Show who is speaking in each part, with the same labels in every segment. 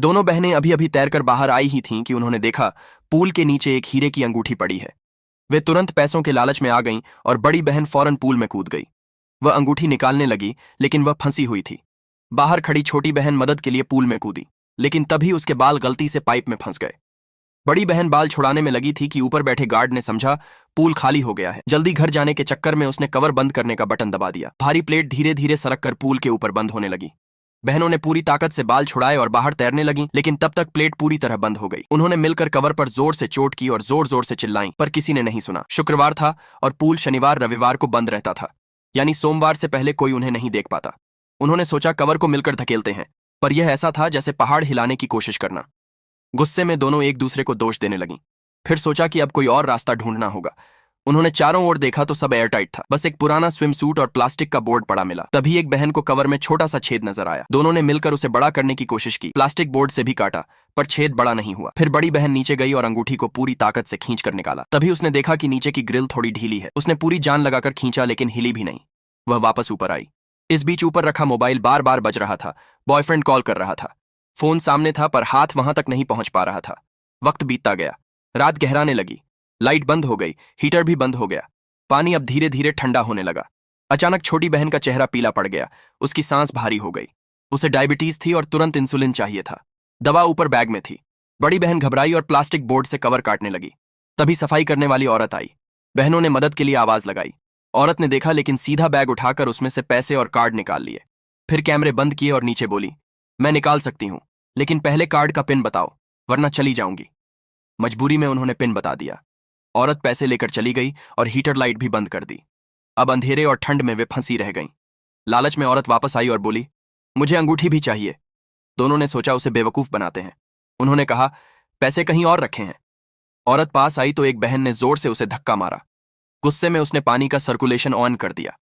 Speaker 1: दोनों बहनें अभी अभी तैरकर बाहर आई ही थीं कि उन्होंने देखा पूल के नीचे एक हीरे की अंगूठी पड़ी है। वे तुरंत पैसों के लालच में आ गईं और बड़ी बहन फौरन पूल में कूद गई। वह अंगूठी निकालने लगी, लेकिन वह फंसी हुई थी। बाहर खड़ी छोटी बहन मदद के लिए पूल में कूदी, लेकिन तभी उसके बाल गलती से पाइप में फंस गए। बड़ी बहन बाल छुड़ाने में लगी थी कि ऊपर बैठे गार्ड ने समझा पूल खाली हो गया है। जल्दी घर जाने के चक्कर में उसने कवर बंद करने का बटन दबा दिया। भारी प्लेट धीरे धीरे सरक कर पूल के ऊपर बंद होने लगी। बहनों ने पूरी ताकत से बाल छुड़ाए और बाहर तैरने लगी, लेकिन तब तक प्लेट पूरी तरह बंद हो गई। उन्होंने मिलकर कवर पर जोर से चोट की और जोर जोर से चिल्लाईं, पर किसी ने नहीं सुना। शुक्रवार था और पूल शनिवार रविवार को बंद रहता था, यानी सोमवार से पहले कोई उन्हें नहीं देख पाता। उन्होंने सोचा कवर को मिलकर धकेलते हैं, पर यह ऐसा था जैसे पहाड़ हिलाने की कोशिश करना। गुस्से में दोनों एक दूसरे को दोष देने लगीं। फिर सोचा कि अब कोई और रास्ता ढूंढना होगा। उन्होंने चारों ओर देखा तो सब एयरटाइट था, बस एक पुराना स्विमसूट और प्लास्टिक का बोर्ड पड़ा मिला। तभी एक बहन को कवर में छोटा सा छेद नजर आया। दोनों ने मिलकर उसे बड़ा करने की कोशिश की, प्लास्टिक बोर्ड से भी काटा, पर छेद बड़ा नहीं हुआ। फिर बड़ी बहन नीचे गई और अंगूठी को पूरी ताकत से खींच कर निकाला। तभी उसने देखा कि नीचे की ग्रिल थोड़ी ढीली है। उसने पूरी जान लगाकर खींचा, लेकिन हिली भी नहीं। वह वापस ऊपर आई। इस बीच ऊपर रखा मोबाइल बार बार बज रहा था। बॉयफ्रेंड कॉल कर रहा था। फोन सामने था, पर हाथ वहां तक नहीं पहुंच पा रहा था। वक्त बीतता गया, रात गहराने लगी। लाइट बंद हो गई, हीटर भी बंद हो गया। पानी अब धीरे धीरे ठंडा होने लगा। अचानक छोटी बहन का चेहरा पीला पड़ गया। उसकी सांस भारी हो गई। उसे डायबिटीज थी और तुरंत इंसुलिन चाहिए था। दवा ऊपर बैग में थी। बड़ी बहन घबराई और प्लास्टिक बोर्ड से कवर काटने लगी। तभी सफाई करने वाली औरत आई। बहनों ने मदद के लिए आवाज लगाई। औरत ने देखा, लेकिन सीधा बैग उठाकर उसमें से पैसे और कार्ड निकाल लिए। फिर कैमरे बंद किए और नीचे बोली, मैं निकाल सकती हूं, लेकिन पहले कार्ड का पिन बताओ, वरना चली जाऊंगी। मजबूरी में उन्होंने पिन बता दिया। औरत पैसे लेकर चली गई और हीटर लाइट भी बंद कर दी। अब अंधेरे और ठंड में वे फंसी रह गईं। लालच में औरत वापस आई और बोली, मुझे अंगूठी भी चाहिए। दोनों ने सोचा उसे बेवकूफ बनाते हैं। उन्होंने कहा, पैसे कहीं और रखे हैं। औरत पास आई तो एक बहन ने जोर से उसे धक्का मारा। गुस्से में उसने पानी का सर्कुलेशन ऑन कर दिया।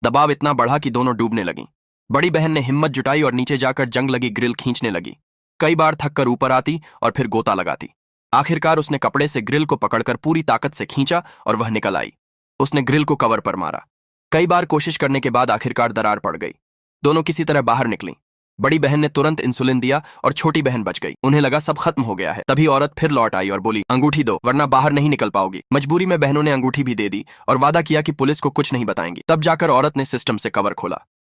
Speaker 1: दबाव इतना बढ़ा कि दोनों डूबने लगीं। बड़ी बहन ने हिम्मत जुटाई और नीचे जाकर जंग लगी ग्रिल खींचने लगी। कई बार थककर ऊपर आती और फिर गोता लगाती। आखिरकार उसने कपड़े से ग्रिल को पकड़कर पूरी ताकत से खींचा और वह निकल आई। उसने ग्रिल को कवर पर मारा। कई बार कोशिश करने के बाद आखिरकार दरार पड़ गई। दोनों किसी तरह बाहर निकलीं। बड़ी बहन ने तुरंत इंसुलिन दिया और छोटी बहन बच गई। उन्हें लगा सब खत्म हो गया है। तभी औरत फिर लौट आई और बोली, अंगूठी दो, वरना बाहर नहीं निकल पाओगी। मजबूरी में बहनों ने अंगूठी भी दे दी और वादा किया कि पुलिस को कुछ नहीं बताएंगी। तब जाकर औरत ने सिस्टम से कवर खोला।